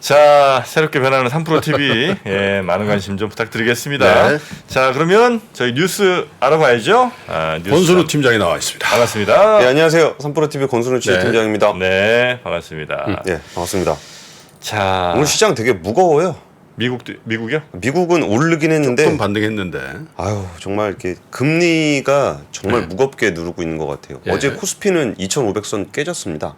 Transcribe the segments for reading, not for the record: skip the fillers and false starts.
자, 새롭게 변하는 3프로TV 예, 많은 관심 좀 부탁드리겠습니다. 네. 자, 그러면 저희 뉴스 알아봐야죠. 뉴스 권순우 팀장이 나와 있습니다. 반갑습니다. 네, 안녕하세요. 3프로TV 권순우 취재팀장입니다. 네, 반갑습니다. 네, 반갑습니다. 자, 오늘 시장 되게 무거워요. 미국이요? 미국은 오르긴 했는데 좀 반등했는데. 아유, 정말 이렇게 금리가 정말 무겁게 누르고 있는 것 같아요. 예. 어제 코스피는 2,500선 깨졌습니다.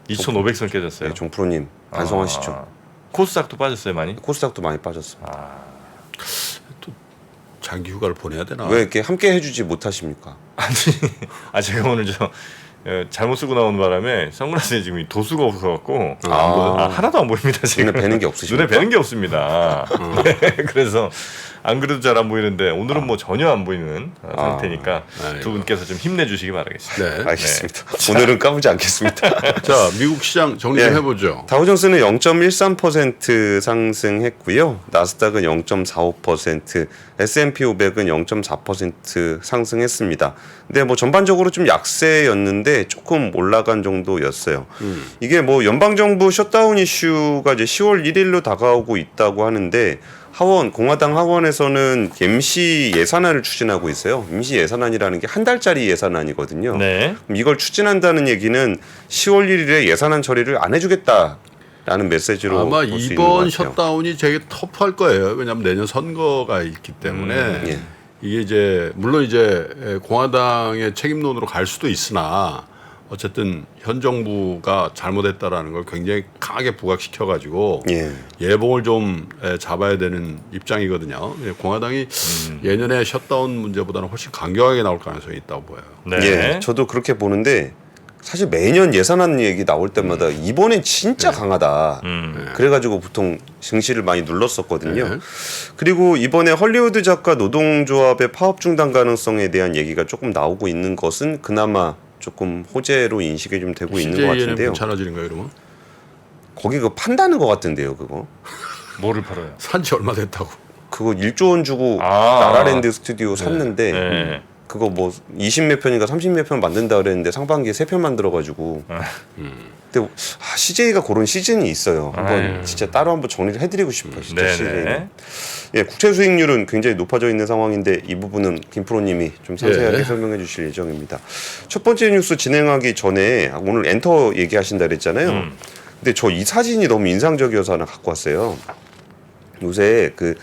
2,500선 깨졌어요. 네, 종프로님 반성하시죠. 코스닥도 빠졌어요, 많이? 코스닥도 많이 빠졌습니다. 장기 휴가를 보내야 되나? 왜 이렇게 함께 해주지 못하십니까? 아니, 제가 오늘 잘못 쓰고 나오는 바람에 선글라스에 지금 도수가 없어갖고 하나도 안 보입니다. 지금 눈에 뵈는 게 없으십니까? 눈에 뵈는 게 없습니다. 네, 그래서 안 그래도 잘 안 보이는데 오늘은 뭐 전혀 안 보이는 상태니까 두 분께서 좀 힘내주시기 바라겠습니다. 네. 알겠습니다. 오늘은 까부지 않겠습니다. 자, 미국 시장 정리 좀 해보죠. 다우존스는 0.13% 상승했고요. 나스닥은 0.45%, S&P 500은 0.4% 상승했습니다. 근데 뭐 전반적으로 좀 약세였는데 조금 올라간 정도였어요. 이게 뭐 연방정부 셧다운 이슈가 이제 10월 1일로 다가오고 있다고 하는데 공화당 하원에서는 임시 예산안을 추진하고 있어요. 임시 예산안이라는 게 한 달짜리 예산안이거든요. 네. 그럼 이걸 추진한다는 얘기는 10월 1일에 예산안 처리를 안 해주겠다라는 메시지로 아마 볼 수 있는 것 이번 같아요. 셧다운이 되게 터프할 거예요. 왜냐하면 내년 선거가 있기 때문에 예. 이게 이제 물론 이제 공화당의 책임론으로 갈 수도 있으나 어쨌든 현 정부가 잘못했다라는 걸 굉장히 강하게 부각시켜가지고 예. 예봉을 좀 잡아야 되는 입장이거든요. 공화당이 예년에 셧다운 문제보다는 훨씬 강경하게 나올 가능성이 있다고 보여요. 네. 예, 저도 그렇게 보는데 사실 매년 예산안 얘기 나올 때마다 이번엔 진짜 강하다. 그래가지고 보통 증시를 많이 눌렀었거든요. 네. 그리고 이번에 헐리우드 작가 노동조합의 파업 중단 가능성에 대한 얘기가 조금 나오고 있는 것은 그나마 조금 호재로 인식이 좀 되고 있는 것 CJ에는 같은데요. 괜찮아지는 거예요, 그러면? 거기 그거 판다는 것 같은데요, 그거. 뭐를 팔아요? 산지 얼마 됐다고? 그거 1조 원 주고 아. 라라랜드 스튜디오 샀는데 네. 그거 뭐 20몇 편인가 30몇 편 만든다 그랬는데 상반기에 3편 만들어가지고 근데 CJ가 그런 시즌이 있어요. 한번 진짜 따로 한번 정리를 해드리고 싶어요. 진짜 네네. CJ는. 예, 국채 수익률은 굉장히 높아져 있는 상황인데 이 부분은 김프로님이 좀 상세하게 예. 설명해 주실 예정입니다. 첫 번째 뉴스 진행하기 전에 오늘 엔터 얘기하신다 그랬잖아요. 근데 저 이 사진이 너무 인상적이어서 하나 갖고 왔어요. 요새 그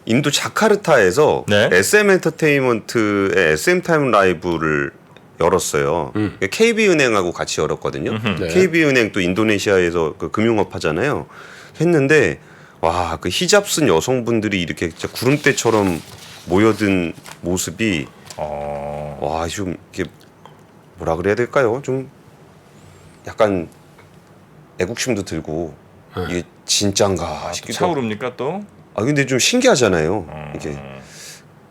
인도 자카르타에서 네. SM 엔터테인먼트의 SM 타임 라이브를 열었어요. KB은행하고 같이 열었거든요. 네. KB은행 또 인도네시아에서 그 금융업 하잖아요. 했는데 와, 그 히잡 쓴 여성분들이 이렇게 진짜 구름대처럼 모여든 모습이 와, 좀 이게 뭐라 그래야 될까요? 좀 약간 애국심도 들고 이게 진짠가 싶기도 하고. 차오릅니까 또? 아 근데 좀 신기하잖아요. 이게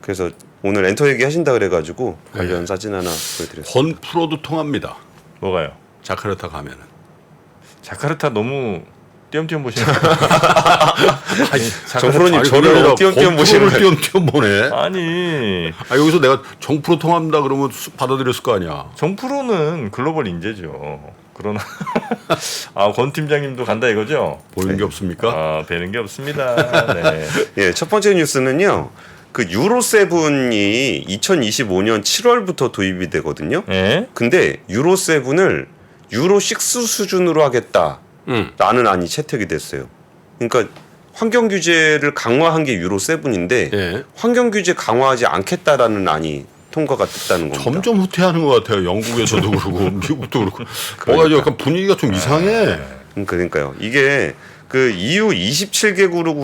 그래서 오늘 엔터 얘기 하신다 그래가지고 관련 사진 하나 보여드렸어요. 권 프로도 통합니다. 뭐가요? 자카르타 가면은. 자카르타 너무 띄엄띄엄 보시는 정프로님 저를 띄엄띄엄 보시는 거예요. 띄엄띄엄 보네. 아니 여기서 내가 정프로 통합니다 그러면 받아들였을 거 아니야. 정프로는 글로벌 인재죠. 그러나 권 팀장님도 간다 이거죠? 보이는 게 없습니까? 뵈는 게 없습니다. 네. 예, 첫 번째 뉴스는요. 그 유로 7이 2025년 7월부터 도입이 되거든요. 네? 근데 유로 7을 유로 6 수준으로 하겠다라는 안이 채택이 됐어요. 그러니까 환경 규제를 강화한 게 유로 7인데 예. 환경 규제 강화하지 않겠다라는 안이 통과가 됐다는 겁니다. 점점 후퇴하는 것 같아요. 영국에서도 그러고 미국도 그렇고. 뭐가 약간 분위기가 좀 이상해. 그러니까요. 이게 그 EU 27개국으로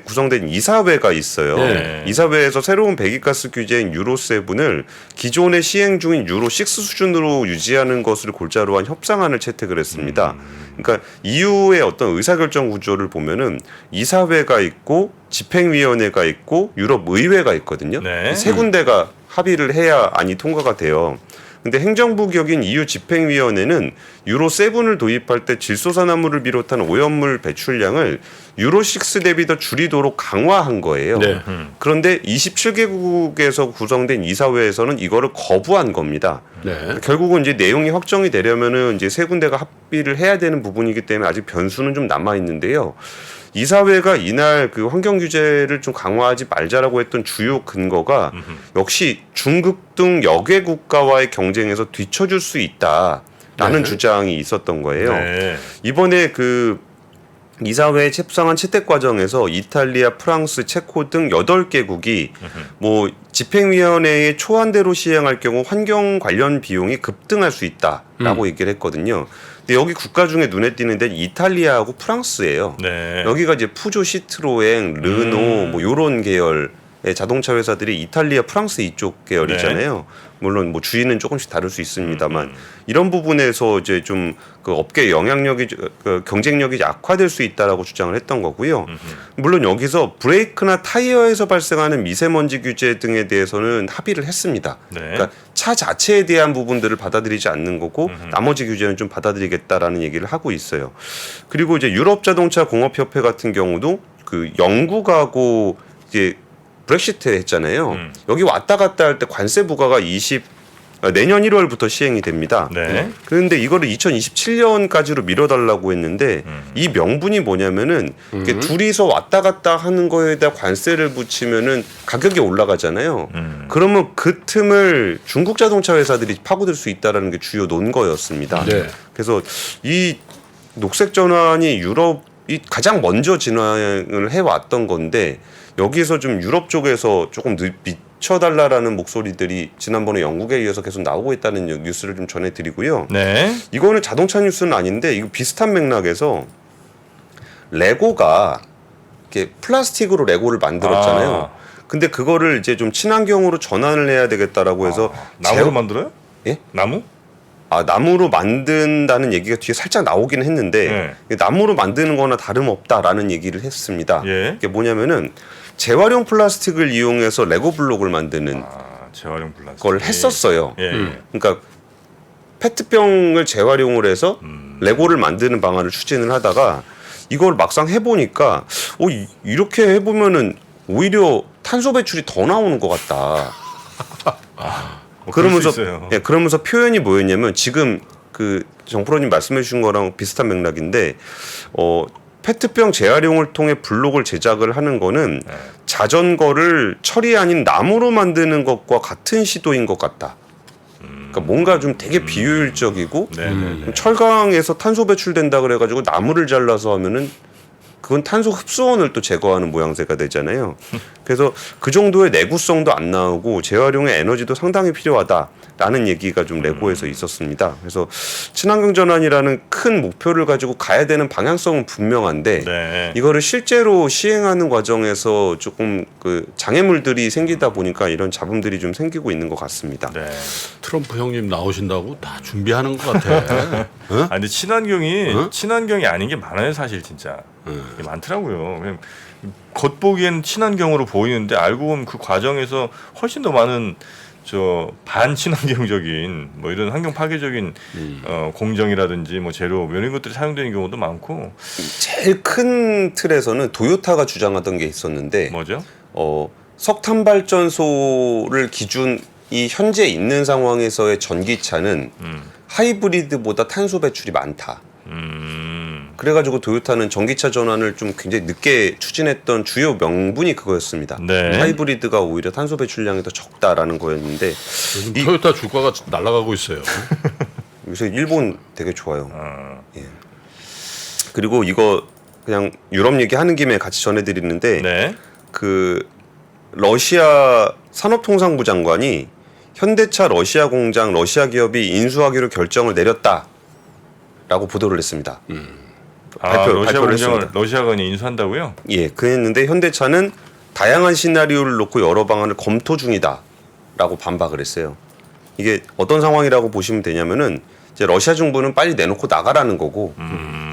구성된 이사회가 있어요. 네. 이사회에서 새로운 배기가스 규제인 유로 7을 기존에 시행 중인 유로 6 수준으로 유지하는 것을 골자로 한 협상안을 채택을 했습니다. 그러니까 EU의 어떤 의사결정 구조를 보면은 이사회가 있고 집행위원회가 있고 유럽 의회가 있거든요. 네. 세 군데가 합의를 해야 안이 통과가 돼요. 근데 행정부 격인 EU 집행위원회는 유로 7을 도입할 때 질소산화물을 비롯한 오염물 배출량을 유로 6 대비 더 줄이도록 강화한 거예요. 네. 그런데 27개국에서 구성된 이사회에서는 이거를 거부한 겁니다. 네. 결국은 이제 내용이 확정이 되려면은 이제 세 군데가 합의를 해야 되는 부분이기 때문에 아직 변수는 좀 남아 있는데요. 이사회가 이날 그 환경 규제를 좀 강화하지 말자라고 했던 주요 근거가 역시 중국 등 역외 국가와의 경쟁에서 뒤처질 수 있다라는 네. 주장이 있었던 거예요. 네. 이번에 그 이사회에 채상한 채택 과정에서 이탈리아, 프랑스, 체코 등 8개국이 뭐 집행위원회의 초안대로 시행할 경우 환경 관련 비용이 급등할 수 있다라고 얘기를 했거든요. 근데 여기 국가 중에 눈에 띄는 데는 이탈리아하고 프랑스예요. 네. 여기가 이제 푸조, 시트로엥, 르노 뭐 요런 계열의 자동차 회사들이 이탈리아, 프랑스 이쪽 계열이잖아요. 물론 뭐 주인은 조금씩 다를 수 있습니다만 이런 부분에서 이제 좀 그 업계 영향력이 그 경쟁력이 약화될 수 있다라고 주장을 했던 거고요. 물론 여기서 브레이크나 타이어에서 발생하는 미세먼지 규제 등에 대해서는 합의를 했습니다. 네. 그러니까 차 자체에 대한 부분들을 받아들이지 않는 거고 나머지 규제는 좀 받아들이겠다라는 얘기를 하고 있어요. 그리고 이제 유럽 자동차 공업협회 같은 경우도 그 영국하고 이제 브렉시트 했잖아요. 여기 왔다 갔다 할 때 관세 부과가 내년 1월부터 시행이 됩니다. 네. 그런데 이거를 2027년까지로 미뤄달라고 했는데 이 명분이 뭐냐면은 이게 둘이서 왔다 갔다 하는 거에다 관세를 붙이면은 가격이 올라가잖아요. 그러면 그 틈을 중국 자동차 회사들이 파고들 수 있다라는 게 주요 논거였습니다. 네. 그래서 이 녹색 전환이 유럽이 가장 먼저 진행을 해왔던 건데 여기서 좀 유럽 쪽에서 조금 미쳐달라라는 목소리들이 지난번에 영국에 이어서 계속 나오고 있다는 뉴스를 좀 전해드리고요. 네. 이거는 자동차 뉴스는 아닌데 이거 비슷한 맥락에서 레고가 이렇게 플라스틱으로 레고를 만들었잖아요. 근데 그거를 이제 좀 친환경으로 전환을 해야 되겠다라고 해서 나무로 만들어요? 예? 나무? 나무로 만든다는 얘기가 뒤에 살짝 나오긴 했는데 나무로 만드는 거나 다름없다라는 얘기를 했습니다. 예. 이게 뭐냐면은 재활용 플라스틱을 이용해서 레고 블록을 만드는 재활용 플라스틱. 걸 했었어요. 예. 그러니까 페트병을 재활용을 해서 레고를 만드는 방안을 추진을 하다가 이걸 막상 해보니까 이렇게 해보면은 오히려 탄소 배출이 더 나오는 것 같다. 그러면서 그러면서 표현이 뭐였냐면 지금 그 정프로님 말씀해 주신 거랑 비슷한 맥락인데 페트병 재활용을 통해 블록을 제작을 하는 거는 자전거를 철이 아닌 나무로 만드는 것과 같은 시도인 것 같다. 그러니까 뭔가 좀 되게 비효율적이고 철강에서 탄소 배출된다 그래가지고 나무를 잘라서 하면은 그건 탄소 흡수원을 또 제거하는 모양새가 되잖아요. 그래서 그 정도의 내구성도 안 나오고 재활용의 에너지도 상당히 필요하다라는 얘기가 좀 레고에서 있었습니다. 그래서 친환경 전환이라는 큰 목표를 가지고 가야 되는 방향성은 분명한데 이거를 실제로 시행하는 과정에서 조금 그 장애물들이 생기다 보니까 이런 잡음들이 좀 생기고 있는 것 같습니다. 네. 트럼프 형님 나오신다고 다 준비하는 것 같아. 어? 근데 친환경이 아닌 게 많아요, 사실 진짜. 이게 많더라고요. 그냥 겉보기엔 친환경으로 보이는데 알고 보면 그 과정에서 훨씬 더 많은 반친환경적인 뭐 이런 환경 파괴적인 공정이라든지 뭐 재료 이런 것들이 사용되는 경우도 많고. 제일 큰 틀에서는 도요타가 주장하던 게 있었는데 뭐죠? 석탄 발전소를 기준이 현재 있는 상황에서의 전기차는 하이브리드보다 탄소 배출이 많다. 그래가지고 도요타는 전기차 전환을 좀 굉장히 늦게 추진했던 주요 명분이 그거였습니다. 네. 하이브리드가 오히려 탄소 배출량이 더 적다라는 거였는데 요즘 토요타 주가가 날아가고 있어요. 요새 일본 되게 좋아요. 예. 그리고 이거 그냥 유럽 얘기하는 김에 같이 전해드리는데 그 러시아 산업통상부 장관이 현대차 러시아 공장 러시아 기업이 인수하기로 결정을 내렸다라고 보도를 했습니다. 러시아 공장을 했습니다. 러시아가 인수한다고요? 예, 그랬는데 현대차는 다양한 시나리오를 놓고 여러 방안을 검토 중이다라고 반박을 했어요. 이게 어떤 상황이라고 보시면 되냐면은 이제 러시아 정부는 빨리 내놓고 나가라는 거고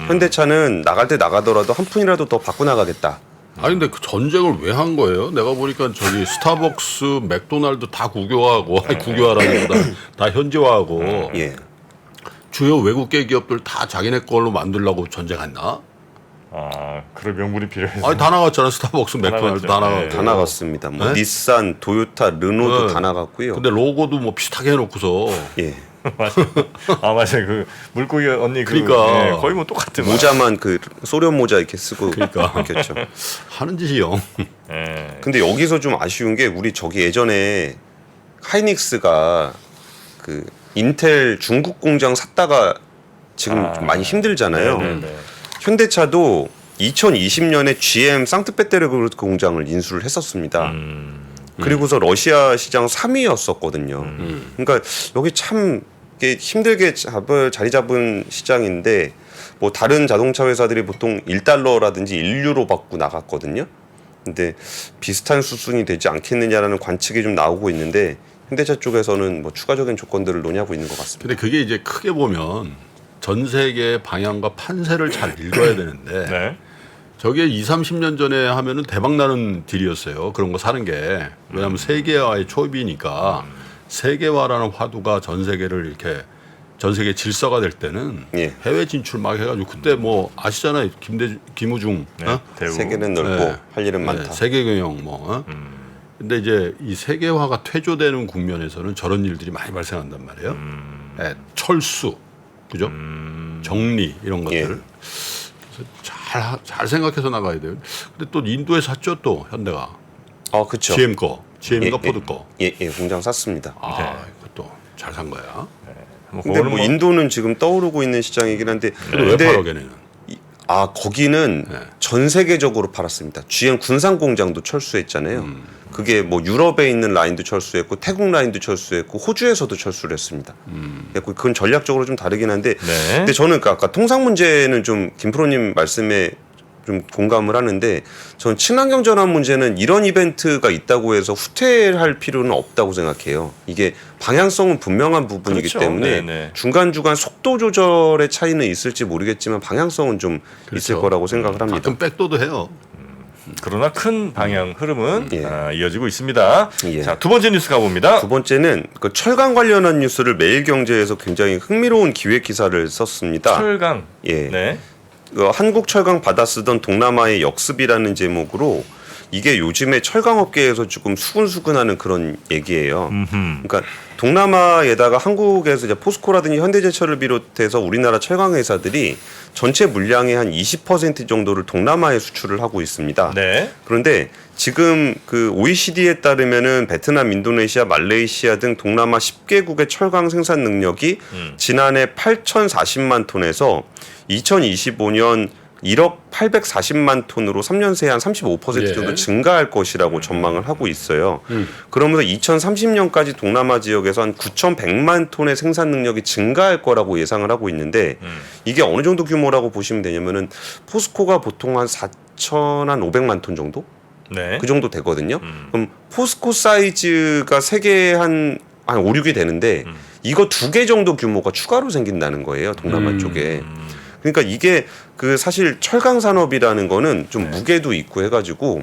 현대차는 나갈 때 나가더라도 한 푼이라도 더 받고 나가겠다. 아니 근데 그 전쟁을 왜 한 거예요? 내가 보니까 저기 스타벅스, 맥도날드 다 국유화하고 국유화라기보다 다 현지화하고 예. 주요 외국계 기업들 다 자기네 걸로 만들려고 전쟁했나? 아, 그럴 명분이 필요해서. 아니 다 나갔잖아요. 스타벅스, 맥도날드 다 나갔죠. 나갔고. 다 나갔습니다. 뭐 네? 닛산, 도요타, 르노도 네. 다 나갔고요. 근데 로고도 뭐 비슷하게 해놓고서 예. 맞아요. 그 물고기 언니 그러니까. 예, 거의 뭐 똑같은 모자만 그 소련 모자 이렇게 쓰고 그러니까. 바뀌었죠. 하는 짓이 영. 예. 근데 여기서 좀 아쉬운 게 우리 저기 예전에 하이닉스가 그 인텔 중국 공장 샀다가 지금 좀 많이 힘들잖아요. 네네네. 현대차도 2020년에 GM 상트페테르부르크 공장을 인수를 했었습니다. 그리고서 러시아 시장 3위였었거든요. 그러니까 여기 참 이게 힘들게 자리 잡은 시장인데 뭐 다른 자동차 회사들이 보통 1달러라든지 1유로 받고 나갔거든요. 근데 비슷한 수순이 되지 않겠느냐라는 관측이 좀 나오고 있는데 현대차 쪽에서는 뭐 추가적인 조건들을 논의하고 있는 것 같습니다. 근데 그게 이제 크게 보면 전 세계의 방향과 판세를 잘 읽어야 되는데 네. 저게 20-30년 전에 하면은 대박 나는 딜이었어요. 그런 거 사는 게. 왜냐하면 세계화의 초입이니까 세계화라는 화두가 전 세계를 이렇게 전 세계 질서가 될 때는 예. 해외 진출 막 해가지고 그때 뭐 아시잖아요. 김우중. 네. 어? 대우. 세계는 넓고 네. 할 일은 많다. 네, 세계 경영 뭐. 어? 근데 이제 이 세계화가 퇴조되는 국면에서는 저런 일들이 많이 발생한단 말이에요. 네, 철수, 그죠? 정리 이런 것들. 예. 그래서 잘 생각해서 나가야 돼요. 근데 또 인도에 샀죠 또 현대가 그렇죠. GM 거, GM과 예, 포드 거. 예, 공장 샀습니다. 이것도 잘 산 거야. 뭐 근데 그거는 뭐 인도는 지금 떠오르고 있는 시장이긴 한데 근데 왜 팔아 걔네는? 거기는 네. 전 세계적으로 팔았습니다. GM 군산 공장도 철수했잖아요. 그게 뭐 유럽에 있는 라인도 철수했고 태국 라인도 철수했고 호주에서도 철수를 했습니다. 그래서 그건 전략적으로 좀 다르긴 한데 네. 근데 저는 그 아까 통상 문제는 좀 김프로님 말씀에 좀 공감을 하는데 저는 친환경 전환 문제는 이런 이벤트가 있다고 해서 후퇴할 필요는 없다고 생각해요. 이게 방향성은 분명한 부분이기 그렇죠. 때문에 네네. 중간중간 속도 조절의 차이는 있을지 모르겠지만 방향성은 좀 있을 그렇죠. 거라고 생각을 합니다. 가끔 백도도 해요. 그러나 큰 방향 흐름은 예. 이어지고 있습니다. 예. 자, 두 번째 뉴스 가봅니다. 두 번째는 그 철강 관련한 뉴스를 매일경제에서 굉장히 흥미로운 기획 기사를 썼습니다. 철강. 예. 네. 한국철강 받아 쓰던 동남아의 역습이라는 제목으로 이게 요즘에 철강업계에서 조금 수근수근하는 그런 얘기예요. 그러니까 동남아에다가 한국에서 이제 포스코라든지 현대제철을 비롯해서 우리나라 철강 회사들이 전체 물량의 한 20% 정도를 동남아에 수출을 하고 있습니다. 네. 그런데 지금 그 OECD에 따르면은 베트남, 인도네시아, 말레이시아 등 동남아 10개국의 철강 생산 능력이 지난해 8,040만 톤에서 2025년 1억 840만 톤으로 3년 새에 한 35% 정도 예. 증가할 것이라고 전망을 하고 있어요. 그러면서 2030년까지 동남아 지역에서 한 9,100만 톤의 생산 능력이 증가할 거라고 예상을 하고 있는데 이게 어느 정도 규모라고 보시면 되냐면은 포스코가 보통 한 4,500만 톤 정도? 네. 그 정도 되거든요. 그럼 포스코 사이즈가 세계에 한 5, 6이 되는데 이거 2개 정도 규모가 추가로 생긴다는 거예요. 동남아 쪽에. 그러니까 이게 그 사실 철강 산업이라는 거는 좀 무게도 있고 해가지고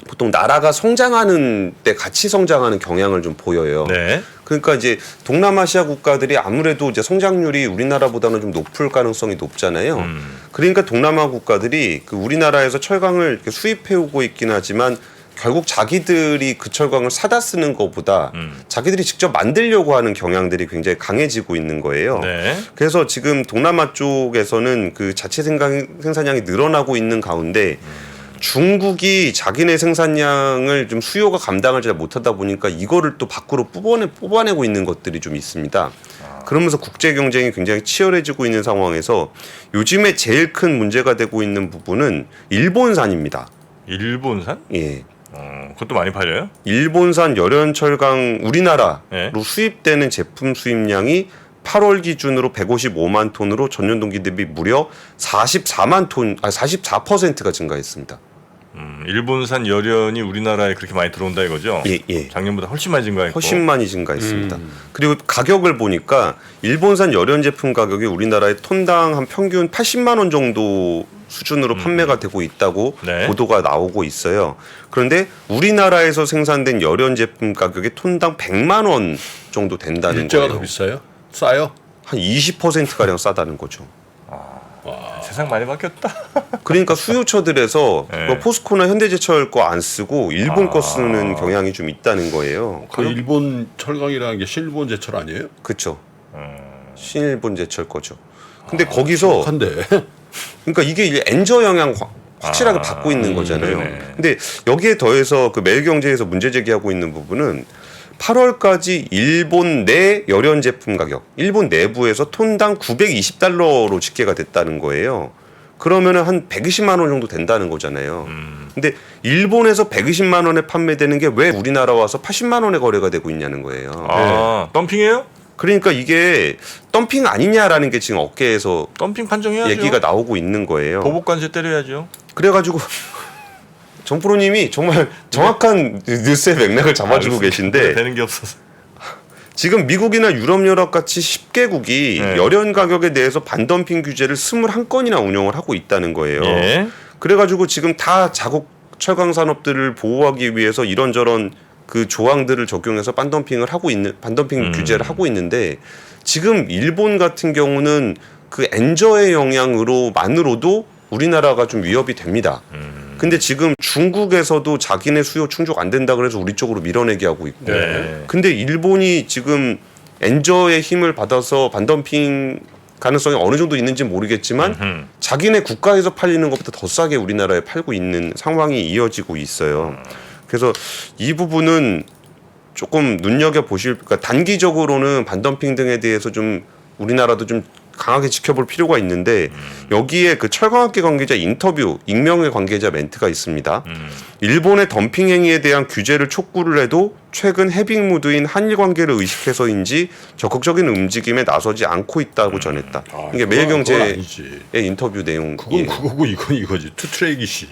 보통 나라가 성장하는 때 같이 성장하는 경향을 좀 보여요. 네. 그러니까 이제 동남아시아 국가들이 아무래도 이제 성장률이 우리나라보다는 좀 높을 가능성이 높잖아요. 그러니까 동남아 국가들이 그 우리나라에서 철강을 이렇게 수입해오고 있긴 하지만 결국 자기들이 그 철강을 사다 쓰는 것보다 자기들이 직접 만들려고 하는 경향들이 굉장히 강해지고 있는 거예요. 네. 그래서 지금 동남아 쪽에서는 그 자체 생산량이 늘어나고 있는 가운데 중국이 자기네 생산량을 좀 수요가 감당을 잘 못하다 보니까 이거를 또 밖으로 뽑아내고 있는 것들이 좀 있습니다. 그러면서 국제 경쟁이 굉장히 치열해지고 있는 상황에서 요즘에 제일 큰 문제가 되고 있는 부분은 일본산입니다. 일본산? 예. 그것도 많이 팔려요? 일본산 열연철강 우리나라로 네. 수입되는 제품 수입량이 8월 기준으로 155만 톤으로 전년 동기 대비 무려 44%가 증가했습니다. 일본산 열연이 우리나라에 그렇게 많이 들어온다 이거죠? 예, 예. 작년보다 훨씬 많이 증가했고. 훨씬 많이 증가했습니다. 그리고 가격을 보니까 일본산 열연 제품 가격이 우리나라에 톤당 한 평균 80만 원 정도 수준으로 판매가 되고 있다고 네. 보도가 나오고 있어요. 그런데 우리나라에서 생산된 열연 제품 가격이 톤당 100만 원 정도 된다는 일제가 거예요. 더 비싸요? 싸요? 한 20%가량 싸다는 거죠. 세상 많이 바뀌었다. 그러니까 수요처들에서 네. 뭐 포스코나 현대제철 거 안 쓰고 일본 거 쓰는 경향이 좀 있다는 거예요. 그 일본 철강이라는 게 신일본 제철 아니에요? 그렇죠. 신일본 제철 거죠. 근데 거기서 한데 그러니까 이게 엔저 영향 확실하게 받고 있는 거잖아요. 네네. 근데 여기에 더해서 그 매일경제에서 문제 제기하고 있는 부분은 8월까지 일본 내 열연 제품 가격, 일본 내부에서 톤당 920달러로 집계가 됐다는 거예요. 그러면은 한 120만 원 정도 된다는 거잖아요. 근데 일본에서 120만 원에 판매되는 게 왜 우리나라 와서 80만 원에 거래가 되고 있냐는 거예요. 덤핑이에요? 그러니까 이게 덤핑 아니냐라는 게 지금 업계에서 덤핑 판정해야죠. 얘기가 나오고 있는 거예요. 보복관세 때려야죠. 그래가지고 정프로님이 정말 정확한 뉴스의 맥락을 잡아주고 계신데 되는 게 없어서. 지금 미국이나 유럽연합 같이 10개국이 네. 열연 가격에 대해서 반덤핑 규제를 21건이나 운영을 하고 있다는 거예요. 예. 그래가지고 지금 다 자국 철강 산업들을 보호하기 위해서 이런저런 그 조항들을 적용해서 반덤핑을 하고 있는 반덤핑 규제를 하고 있는데 지금 일본 같은 경우는 그 엔저의 영향으로만으로도 우리나라가 좀 위협이 됩니다. 근데 지금 중국에서도 자기네 수요 충족 안 된다 그래서 우리 쪽으로 밀어내기 하고 있고 네. 근데 일본이 지금 엔저의 힘을 받아서 반덤핑 가능성이 어느 정도 있는지 모르겠지만 자기네 국가에서 팔리는 것보다 더 싸게 우리나라에 팔고 있는 상황이 이어지고 있어요. 그래서 이 부분은 조금 눈여겨보실, 그러니까 단기적으로는 반덤핑 등에 대해서 좀 우리나라도 좀 강하게 지켜볼 필요가 있는데 여기에 그 철강업계 관계자 인터뷰, 익명의 관계자 멘트가 있습니다. 일본의 덤핑 행위에 대한 규제를 촉구를 해도 최근 해빙 무드인 한일 관계를 의식해서인지 적극적인 움직임에 나서지 않고 있다고 전했다. 이게 매일경제의 인터뷰 내용. 그건 그거고 이건 이거지. 투트랙이시.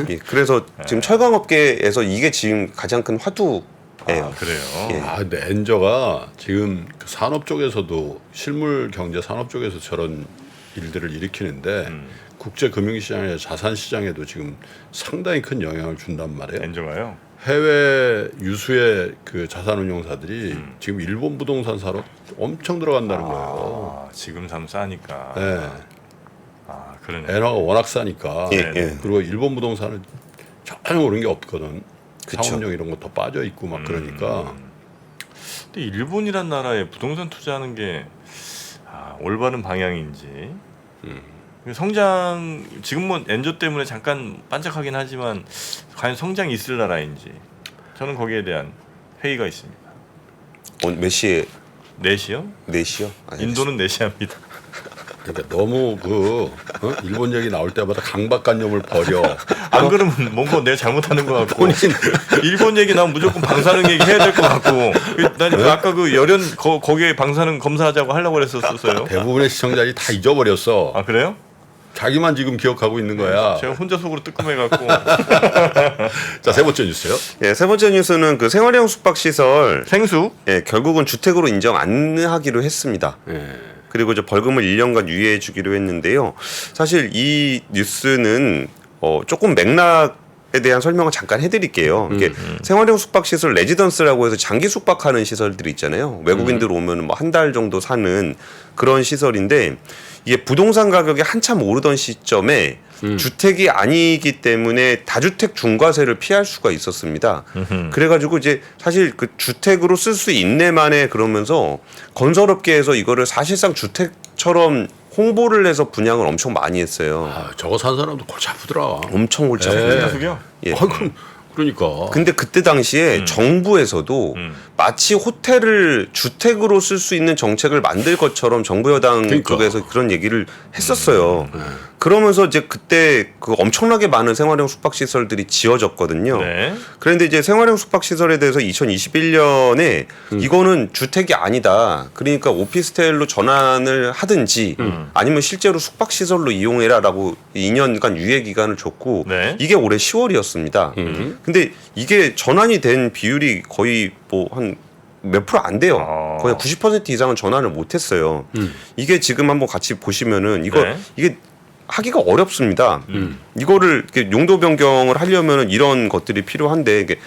예, 그래서 지금 철강업계에서 이게 지금 가장 큰 화두예요. 그래요. 예. 근데 엔저가 지금 그 산업 쪽에서도 실물 경제 산업 쪽에서 저런 일들을 일으키는데 국제 금융 시장에 자산 시장에도 지금 상당히 큰 영향을 준단 말이에요. 엔저가요. 해외 유수의 그 자산운용사들이 지금 일본 부동산 사러 엄청 들어간다는 거예요. 지금 사면 싸니까. 네. 그러네. 엔화가 워낙 싸니까. 예, 예. 그리고 일본 부동산은 전혀 오른 게 없거든. 그쵸. 상업용 이런 거 더 빠져 있고 막 그러니까. 근데 일본이란 나라에 부동산 투자하는 게 올바른 방향인지. 성장 지금 뭐 엔저 때문에 잠깐 반짝하긴 하지만 과연 성장이 있을 나라인지 저는 거기에 대한 회의가 있습니다. 몇 시에? 4시요? 4시요? 인도는 4시 합니다. 그러니까 너무 일본 얘기 나올 때마다 강박관념을 버려. 안 그러면 뭔가 내가 잘못하는 것 같고 일본 얘기 나오면 무조건 방사능 얘기 해야 될 것 같고 난 아까 그 열연 거기에 방사능 검사하자고 하려고 그랬었어요. 대부분의 시청자들이 다 잊어버렸어. 아 그래요? 자기만 지금 기억하고 있는 거야. 제가 혼자 속으로 뜨끔해갖고. 자, 세 번째 뉴스요. 예, 세 번째 뉴스는 그 생활형 숙박시설 생수? 예, 결국은 주택으로 인정 안 하기로 했습니다. 예. 그리고 이제 벌금을 1년간 유예해 주기로 했는데요. 사실 이 뉴스는 조금 맥락에 대한 설명을 잠깐 해드릴게요. 이게 생활형 숙박시설 레지던스라고 해서 장기 숙박하는 시설들이 있잖아요. 외국인들 오면 뭐 한 달 정도 사는 그런 시설인데 이게 부동산 가격이 한참 오르던 시점에 주택이 아니기 때문에 다주택 중과세를 피할 수가 있었습니다. 그래가지고 이제 사실 그 주택으로 쓸 수 있네만에 그러면서 건설업계에서 이거를 사실상 주택처럼 홍보를 해서 분양을 엄청 많이 했어요. 저거 산 사람도 골치 아프더라. 엄청 골치 아픕니다. 숙여? 예. 그러니까. 근데 그때 당시에 정부에서도 마치 호텔을 주택으로 쓸 수 있는 정책을 만들 것처럼 정부 여당 그러니까. 쪽에서 그런 얘기를 했었어요. 그러면서 이제 그때 그 엄청나게 많은 생활형 숙박시설들이 지어졌거든요. 네. 그런데 이제 생활형 숙박시설에 대해서 2021년에 이거는 주택이 아니다. 그러니까 오피스텔로 전환을 하든지 아니면 실제로 숙박시설로 이용해라라고 2년간 유예 기간을 줬고 네. 이게 올해 10월이었습니다. 근데 이게 전환이 된 비율이 거의 뭐 한 몇 프로 안 돼요. 거의 90% 이상은 전환을 못 했어요. 이게 지금 한번 같이 보시면은 이거 네. 이게 하기가 어렵습니다. 이거를 이렇게 용도 변경을 하려면은 이런 것들이 필요한데 이게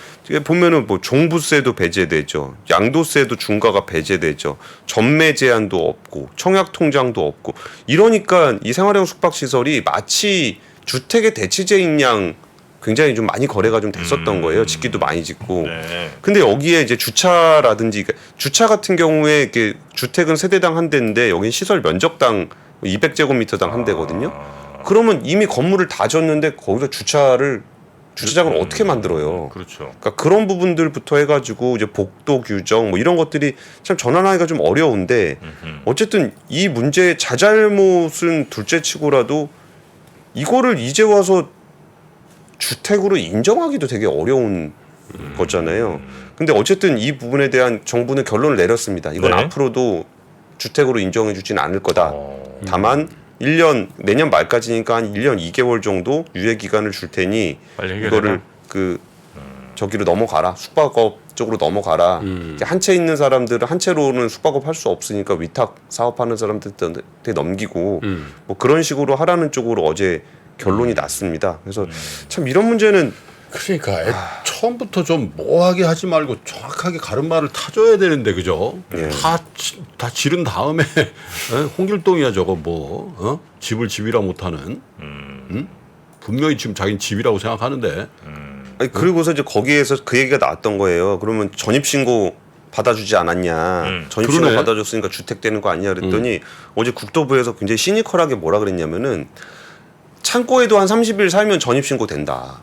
보면은 뭐 종부세도 배제되죠, 양도세도 중과가 배제되죠, 전매 제한도 없고 청약 통장도 없고 이러니까 이 생활형 숙박 시설이 마치 주택의 대치제인 양 굉장히 좀 많이 거래가 좀 됐었던 거예요. 짓기도 많이 짓고. 네. 근데 여기에 이제 주차라든지 주차 같은 경우에 이렇게 주택은 세대당 한 대인데 여기는 시설 면적당 200제곱미터당 한 대거든요. 그러면 이미 건물을 다 졌는데 거기서 주차장을 어떻게 만들어요? 그렇죠. 그러니까 그런 부분들부터 해가지고 이제 복도 규정 뭐 이런 것들이 참 전환하기가 좀 어려운데 어쨌든 이 문제의 자잘못은 둘째치고라도 이거를 이제 와서 주택으로 인정하기도 되게 어려운 거잖아요. 근데 어쨌든 이 부분에 대한 정부는 결론을 내렸습니다. 이건 네. 앞으로도 주택으로 인정해 주지는 않을 거다. 다만 1년 내년 말까지니까 한 1년 2개월 정도 유예 기간을 줄 테니 빨리 해결해라. 이거를 저기로 넘어가라. 숙박업 쪽으로 넘어가라. 한 채 있는 사람들은 한 채로는 숙박업 할 수 없으니까 위탁 사업하는 사람들한테 넘기고 뭐 그런 식으로 하라는 쪽으로 어제 결론이 났습니다. 그래서 참 이런 문제는 그러니까 처음부터 좀 뭐하게 하지 말고 정확하게 가름말을 타줘야 되는데 그죠? 예. 다 지른 다음에 홍길동이야 저거 뭐 집을 집이라 못하는 응? 분명히 지금 자기는 집이라고 생각하는데 아니, 그리고서 이제 거기에서 그 얘기가 나왔던 거예요. 그러면 전입신고 받아주지 않았냐. 전입신고 그러네. 받아줬으니까 주택 되는 거 아니냐 그랬더니 어제 국토부에서 굉장히 시니컬하게 뭐라 그랬냐면은 창고에도 한 30일 살면 전입신고 된다.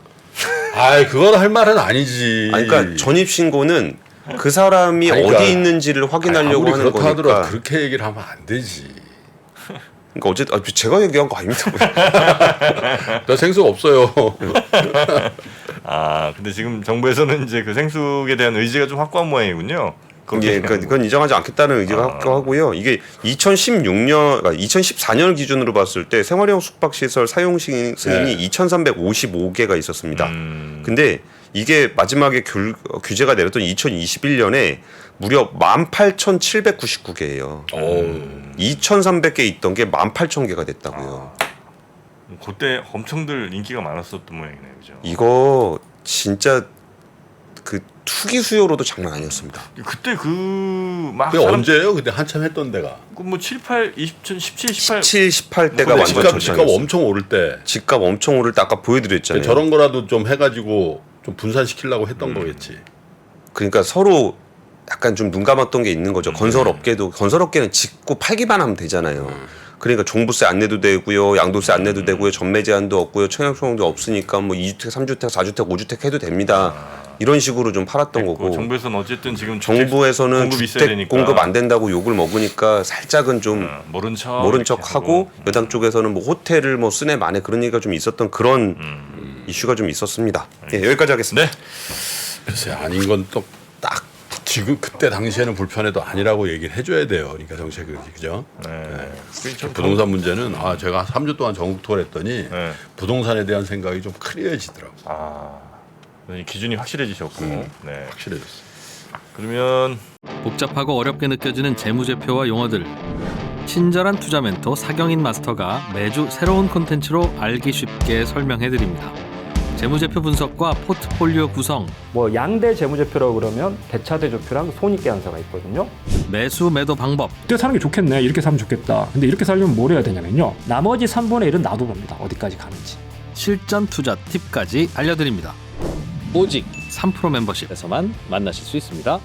아이 그건 할 말은 아니지. 아니, 그러니까 전입신고는 그 사람이 아니, 그러니까 어디 있는지를 확인하려고 아무리 하는 그렇다 거니까. 하더라도 그렇게 얘기를 하면 안 되지. 그러니까 어쨌든 제가 얘기한 거 아닙니다. 나 생수 없어요. 아 근데 지금 정부에서는 이제 그 생숙에 대한 의지가 좀 확고한 모양이군요. 예, 그러니까 그건 인정하지 않겠다는 의지가 확고하고요. 이게 2016년, 그러니까 2014년 기준으로 봤을 때 생활형 숙박시설 사용 승인이 2,355개가 있었습니다. 근데 이게 마지막에 규제가 내렸던 2021년에 무려 18,799개예요. 2,300개 있던 게 18,000개가 됐다고요. 그때 엄청들 인기가 많았었던 모양이네요, 그죠? 이거 진짜 그 투기 수요로도 장난 아니었습니다. 그때 그막 그게 언제예요? 그때 한참 했던 데가. 뭐 7, 8, 2017, 18 17, 18대가 근데 완전 집값 엄청 오를 때 집값 엄청 오를 때 아까 보여드렸잖아요. 저런 거라도 좀 해가지고 좀 분산시키려고 했던 거겠지. 그러니까 서로 약간 좀 눈 감았던 게 있는 거죠. 건설업계는 짓고 팔기만 하면 되잖아요. 그러니까 종부세 안 내도 되고요, 양도세 안 내도 되고요, 전매 제한도 없고요, 청약소송도 없으니까 뭐 2주택, 3주택, 4주택, 5주택 해도 됩니다. 이런 식으로 좀 팔았던 거고. 정부에서는 어쨌든 지금 정부에서는 공급이 있어야 주택 되니까. 공급 안 된다고 욕을 먹으니까 살짝은 좀 모른 척 하고 여당 쪽에서는 뭐 호텔을 뭐 쓰네 마네 그런 얘기가 좀 있었던 그런 이슈가 좀 있었습니다. 예, 여기까지 하겠습니다. 네. 글쎄 아닌 건 또 딱 지금 그때 당시에는 불편해도 아니라고 얘기를 해줘야 돼요. 그러니까 정책이 그죠? 네. 부동산 문제는 제가 3주 동안 전국 투어를 했더니 네. 부동산에 대한 생각이 좀 클리어해지더라고. 기준이 확실해지셨고. 네. 확실해졌어. 그러면 복잡하고 어렵게 느껴지는 재무제표와 용어들. 친절한 투자 멘토 사경인 마스터가 매주 새로운 콘텐츠로 알기 쉽게 설명해드립니다. 재무제표 분석과 포트폴리오 구성, 뭐 양대 재무제표라고 그러면 대차대조표랑 손익계산서가 있거든요. 매수 매도 방법, 이때 사는 게 좋겠네. 이렇게 사면 좋겠다. 근데 이렇게 살려면 뭘 해야 되냐면요. 나머지 3분의 1은 놔둬봅니다. 어디까지 가는지. 실전 투자 팁까지 알려드립니다. 오직 3프로 멤버십에서만 만나실 수 있습니다.